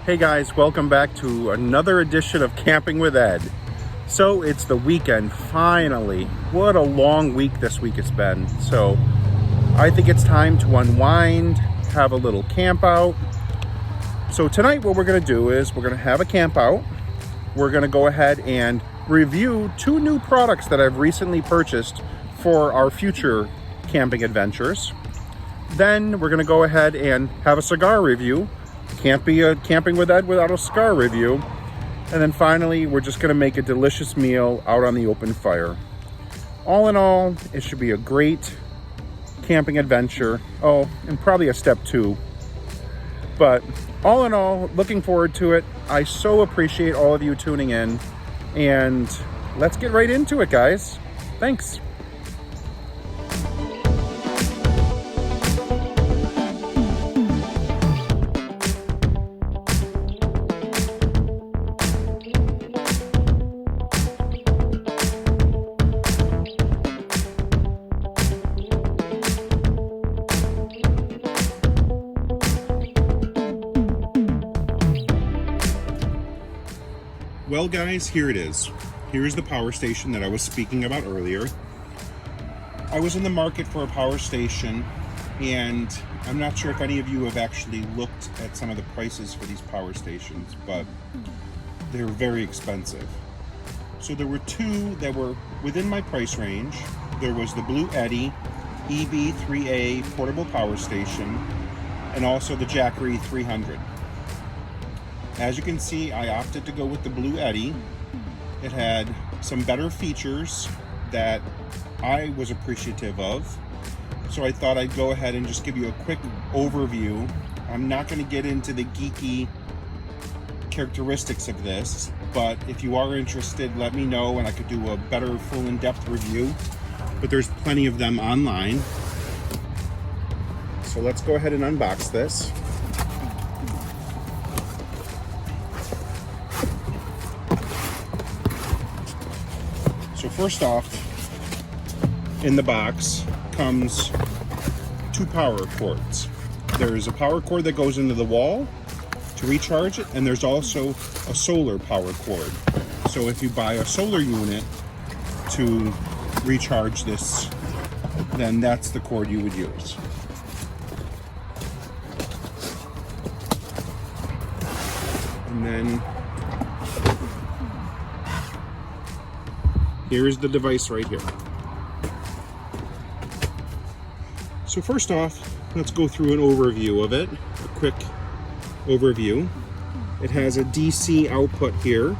Hey guys, welcome back to another edition of Camping with Ed. So it's the weekend, finally. What a long week this week it's been. So I think it's time to unwind, have a little camp out. So tonight what we're gonna do is we're gonna have a camp out. We're gonna go ahead and review 2 new products that I've recently purchased for our future camping adventures. Then we're gonna go ahead and have a cigar review. Can't be a Camping with Ed without a cigar review. And then finally, we're just gonna make a delicious meal out on the open fire. All in all, it should be a great camping adventure. Oh, and probably a step 2. But all in all, looking forward to it. I so appreciate all of you tuning in. And let's get right into it, guys. Thanks. Well guys, here it is. Here's the power station that I was speaking about earlier. I was in the market for a power station, and I'm not sure if any of you have actually looked at some of the prices for these power stations, but they're very expensive. So there were 2 that were within my price range. There was the Bluetti EB3A portable power station, and also the Jackery 300. As you can see, I opted to go with the Bluetti. It had some better features that I was appreciative of. So I thought I'd go ahead and just give you a quick overview. I'm not going to get into the geeky characteristics of this, but if you are interested, let me know and I could do a better full in-depth review. But there's plenty of them online. So let's go ahead and unbox this. So first off, in the box comes 2 power cords. There's a power cord that goes into the wall to recharge it, and there's also a solar power cord. So if you buy a solar unit to recharge this, then that's the cord you would use. And then here's the device right here. So first off, let's go through an overview of it, a quick overview. It has a DC output here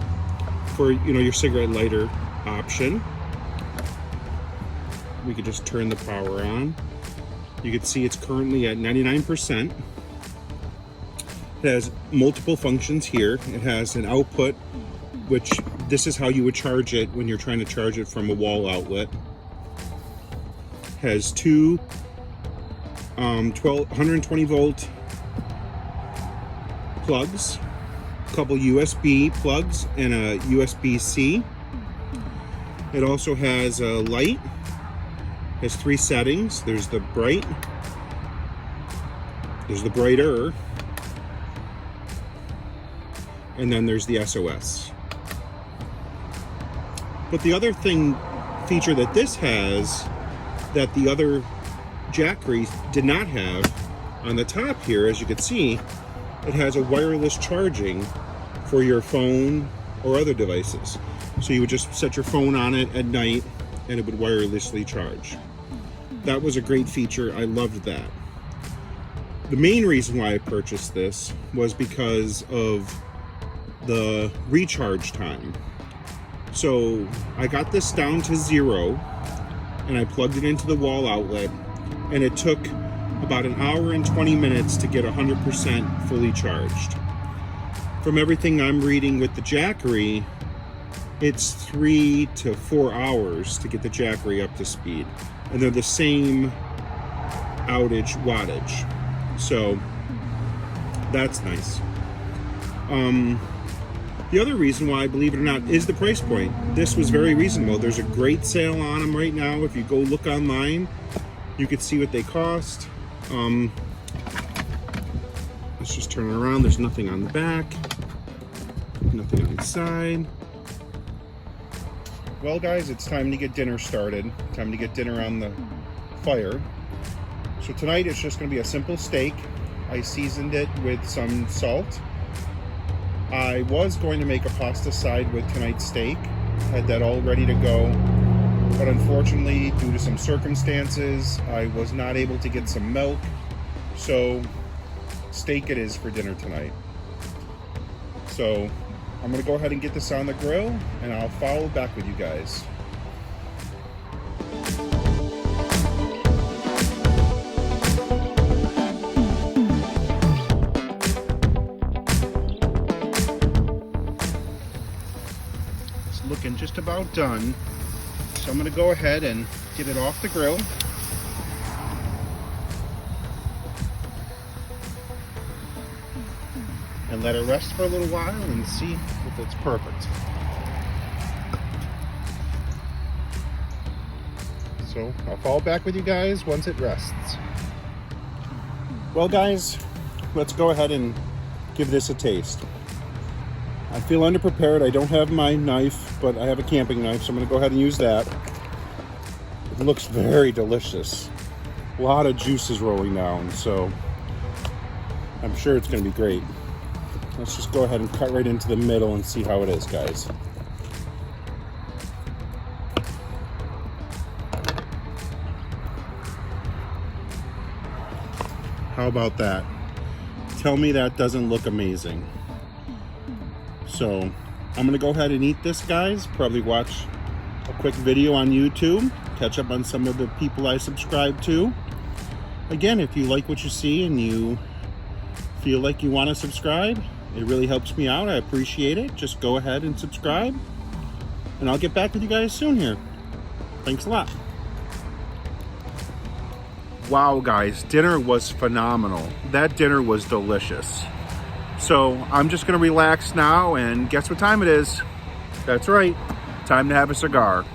for, your cigarette lighter option. We could just turn the power on. You can see it's currently at 99%. It has multiple functions here. It has an output, which this is how you would charge it when you're trying to charge it from a wall outlet. Has 2 120 volt plugs, a couple USB plugs, and a USB-C. It also has a light. Has 3 settings. There's the bright, there's the brighter, and then there's the SOS. But the other feature that this has that the other Jackery did not have, on the top here, as you can see, it has a wireless charging for your phone or other devices. So you would just set your phone on it at night and it would wirelessly charge. That was a great feature. I loved that. The main reason why I purchased this was because of the recharge time. So I got this down to 0 and I plugged it into the wall outlet, and it took about 1 hour and 20 minutes to get 100% fully charged. From everything I'm reading with the Jackery, it's 3 to 4 hours to get the Jackery up to speed, and they're the same wattage. So that's nice. The other reason why, believe it or not, is the price point. This was very reasonable. There's a great sale on them right now. If you go look online, you can see what they cost. As Let's just turn it around. There's nothing on the back, nothing on the side. Well guys, it's time to get dinner started. Time to get dinner on the fire. So tonight it's just going to be a simple steak. I seasoned it with some salt. I was going to make a pasta side with tonight's steak. Had that all ready to go. But unfortunately, due to some circumstances, I was not able to get some milk. So steak it is for dinner tonight. So I'm gonna go ahead and get this on the grill and I'll follow back with you guys. It's looking just about done. So I'm gonna go ahead and get it off the grill. And let it rest for a little while and see if it's perfect. So I'll follow back with you guys once it rests. Well guys, let's go ahead and give this a taste. I feel underprepared. I don't have my knife, but I have a camping knife, so I'm gonna go ahead and use that. It looks very delicious. A lot of juices rolling down, so I'm sure it's gonna be great. Let's just go ahead and cut right into the middle and see how it is, guys. How about that? Tell me that doesn't look amazing. So I'm gonna go ahead and eat this, guys. Probably watch a quick video on YouTube, catch up on some of the people I subscribe to. Again, if you like what you see and you feel like you want to subscribe, it really helps me out. I appreciate it. Just go ahead and subscribe, and I'll get back with you guys soon here. Thanks a lot. Wow, guys, dinner was phenomenal. That dinner was delicious. So I'm just gonna relax now, and guess what time it is? That's right, time to have a cigar.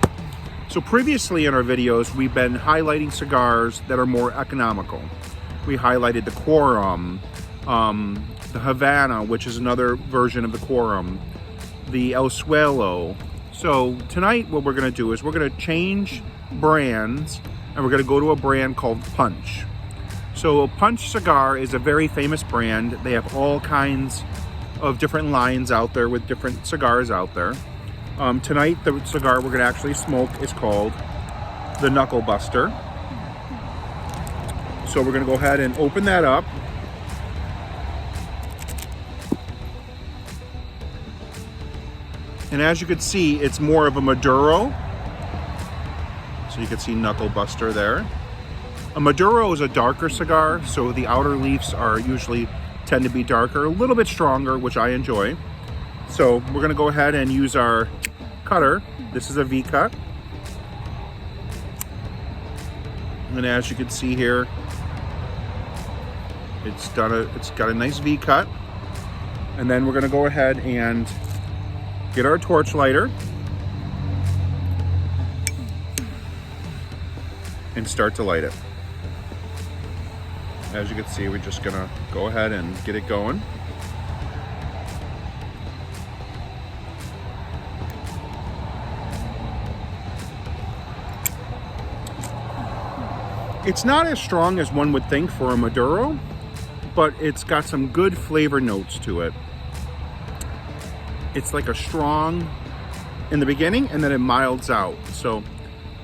So previously in our videos, we've been highlighting cigars that are more economical. We highlighted the Quorum, the Havana, which is another version of the Quorum, the El Suelo. So tonight what we're gonna do is we're gonna change brands, and we're gonna go to a brand called Punch. So Punch Cigar is a very famous brand. They have all kinds of different lines out there with different cigars out there. Tonight, the cigar we're gonna actually smoke is called the Knuckle Buster. So we're gonna go ahead and open that up. And as you can see, it's more of a Maduro. So you can see Knuckle Buster there. A Maduro is a darker cigar, so the outer leaves are usually tend to be darker, a little bit stronger, which I enjoy. So we're gonna go ahead and use our cutter. This is a V-cut. And as you can see here, it's got a nice V-cut. And then we're gonna go ahead and get our torch lighter and start to light it. As you can see, we're just gonna go ahead and get it going. It's not as strong as one would think for a Maduro, but it's got some good flavor notes to it. It's like a strong in the beginning, and then it milds out. So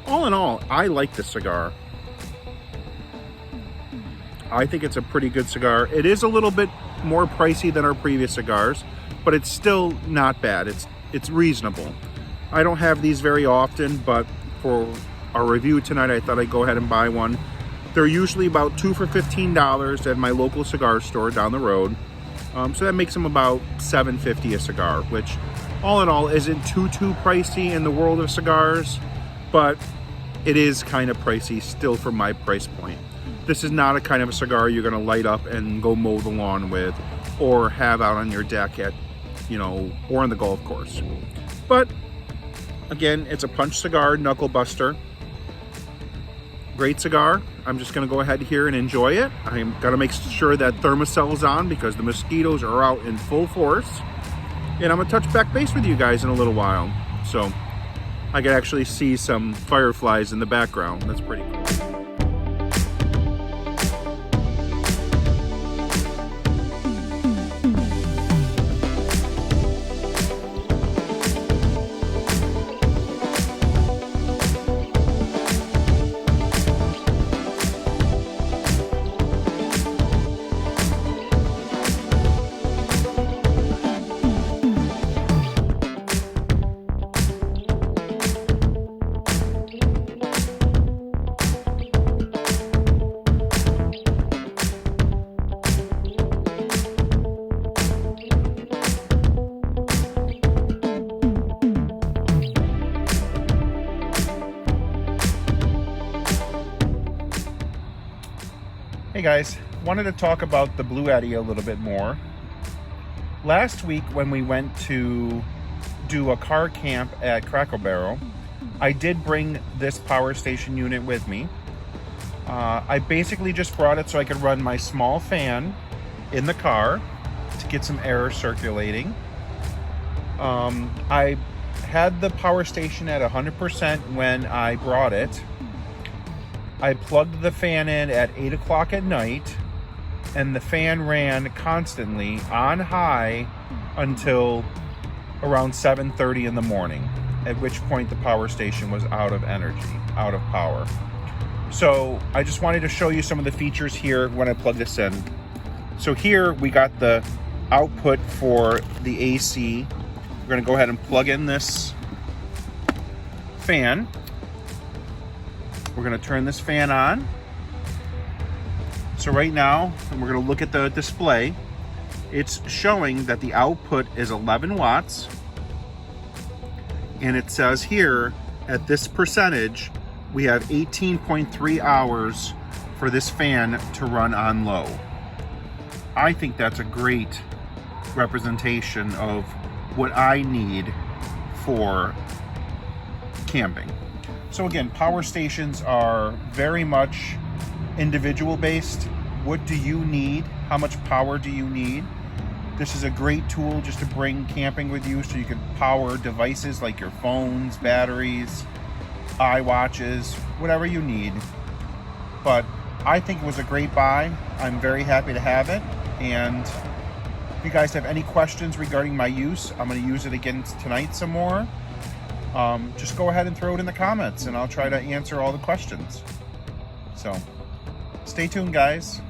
all in all, I like this cigar. I think it's a pretty good cigar. It is a little bit more pricey than our previous cigars, but it's still not bad. It's reasonable. I don't have these very often, but for our review tonight, I thought I'd go ahead and buy one. They're usually about 2 for $15 at my local cigar store down the road. So that makes them about $7.50 a cigar, which all in all isn't too pricey in the world of cigars, but it is kind of pricey still for my price point. This is not a kind of a cigar you're gonna light up and go mow the lawn with, or have out on your deck at, or on the golf course. But again, it's a Punch cigar, Knuckle Buster. great cigar. I'm just gonna go ahead here and enjoy it. I'm gonna make sure that thermocell is on because the mosquitoes are out in full force. And I'm gonna touch back base with you guys in a little while. So I can actually see some fireflies in the background. That's pretty cool. Hey guys, wanted to talk about the Bluetti a little bit more. Last week when we went to do a car camp at Cracker Barrel, I did bring this power station unit with me. I basically just brought it so I could run my small fan in the car to get some air circulating. I had the power station at 100% when I brought it. I plugged the fan in at 8 o'clock at night, and the fan ran constantly on high until around 7:30 in the morning, at which point the power station was out of energy, out of power. So I just wanted to show you some of the features here when I plug this in. So here we got the output for the AC. We're gonna go ahead and plug in this fan. We're gonna turn this fan on. So right now, we're gonna look at the display. It's showing that the output is 11 watts. And it says here, at this percentage, we have 18.3 hours for this fan to run on low. I think that's a great representation of what I need for camping. So again, power stations are very much individual based. What do you need? How much power do you need? This is a great tool just to bring camping with you so you can power devices like your phones, batteries, iWatches, whatever you need. But I think it was a great buy. I'm very happy to have it. And if you guys have any questions regarding my use, I'm going to use it again tonight some more. Just go ahead and throw it in the comments and I'll try to answer all the questions. So stay tuned, guys.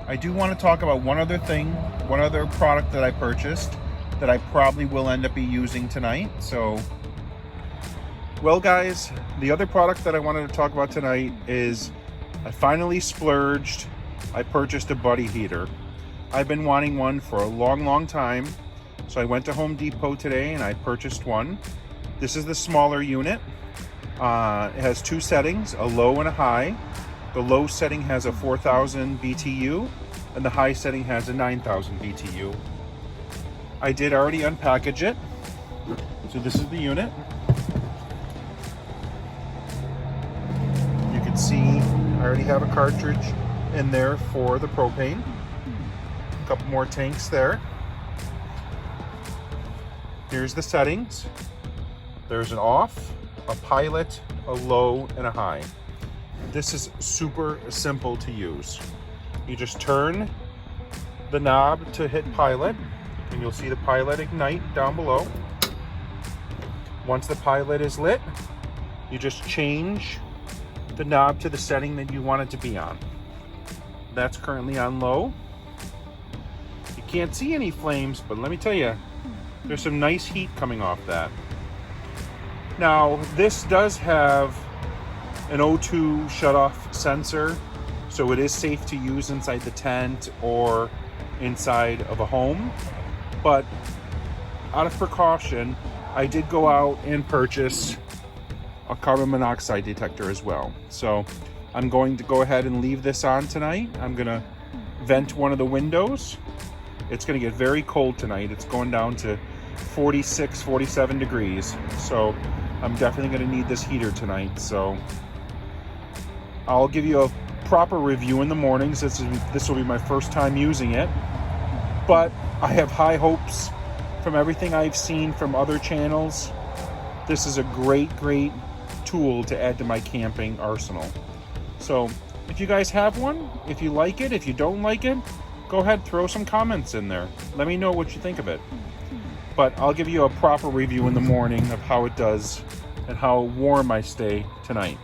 I do want to talk about one other thing, one other product that I purchased that I probably will end up be using tonight. So, well guys, the other product that I wanted to talk about tonight is I finally splurged. I purchased a buddy heater. I've been wanting one for a long time. So I went to Home Depot today and I purchased one. This is the smaller unit. It has two settings, a low and a high. The low setting has a 4,000 BTU and the high setting has a 9,000 BTU. I did already unpackage it. So this is the unit. You can see I already have a cartridge in there for the propane. A couple more tanks there. Here's the settings. There's an off, a pilot, a low, and a high. This is super simple to use. You just turn the knob to hit pilot, and you'll see the pilot ignite down below. Once the pilot is lit, you just change the knob to the setting that you want it to be on. That's currently on low. You can't see any flames, but let me tell you, there's some nice heat coming off that. Now, this does have an O2 shutoff sensor, so it is safe to use inside the tent or inside of a home. But out of precaution, I did go out and purchase a carbon monoxide detector as well. So I'm going to go ahead and leave this on tonight. I'm gonna vent one of the windows. It's gonna get very cold tonight. It's going down to 46, 47 degrees. So I'm definitely gonna need this heater tonight. So I'll give you a proper review in the mornings. This will be my first time using it, but I have high hopes from everything I've seen from other channels. This is a great tool to add to my camping arsenal. So if you guys have one, if you like it, if you don't like it, go ahead, throw some comments in there. Let me know what you think of it. But I'll give you a proper review in the morning of how it does and how warm I stay tonight.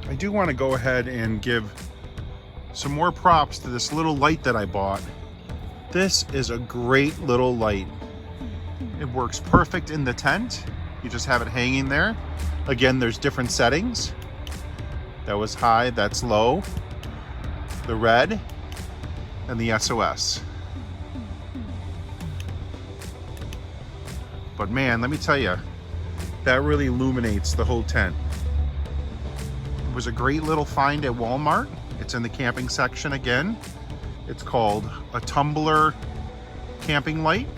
I do want to go ahead and give some more props to this little light that I bought. This is a great little light. It works perfect in the tent. You just have it hanging there. Again, there's different settings. That was high, that's low. The red and the SOS. But man, let me tell you, that really illuminates the whole tent. It was a great little find at Walmart. It's in the camping section again. It's called a tumbler camping light.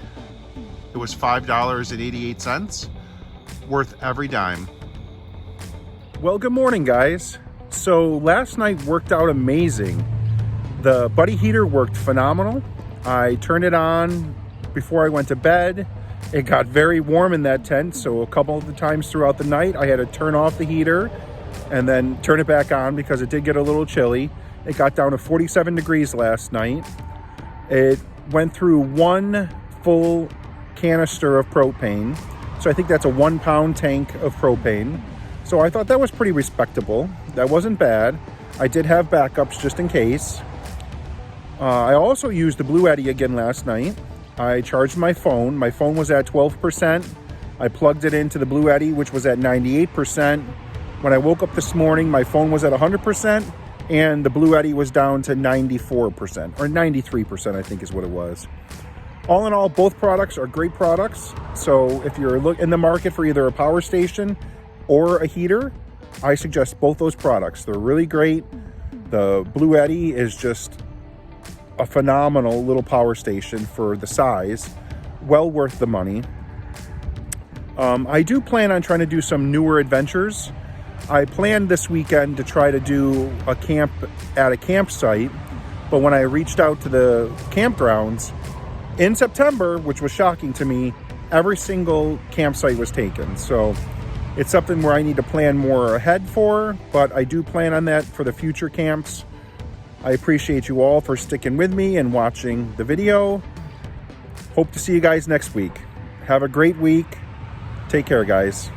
It was $5.88, worth every dime. Well, good morning, guys. So last night worked out amazing. The buddy heater worked phenomenal. I turned it on before I went to bed. It got very warm in that tent, so a couple of the times throughout the night I had to turn off the heater and then turn it back on because it did get a little chilly. It got down to 47 degrees last night. It went through one full canister of propane. So I think that's a 1 pound tank of propane. So I thought that was pretty respectable. That wasn't bad. I did have backups just in case. I also used the Bluetti again last night. I charged my phone. My phone was at 12%. I plugged it into the Bluetti, which was at 98%. When I woke up this morning, my phone was at 100%, and the Bluetti was down to 94%, or 93%, I think is what it was. All in all, both products are great products. So if you're in the market for either a power station or a heater, I suggest both those products. They're really great. The Bluetti is just a phenomenal little power station for the size. Well worth the money. I do plan on trying to do some newer adventures. I planned this weekend to try to do a camp at a campsite, but when I reached out to the campgrounds in September, which was shocking to me, every single campsite was taken. So it's something where I need to plan more ahead for, but I do plan on that for the future camps. I appreciate you all for sticking with me and watching the video. Hope to see you guys next week. Have a great week. Take care, guys.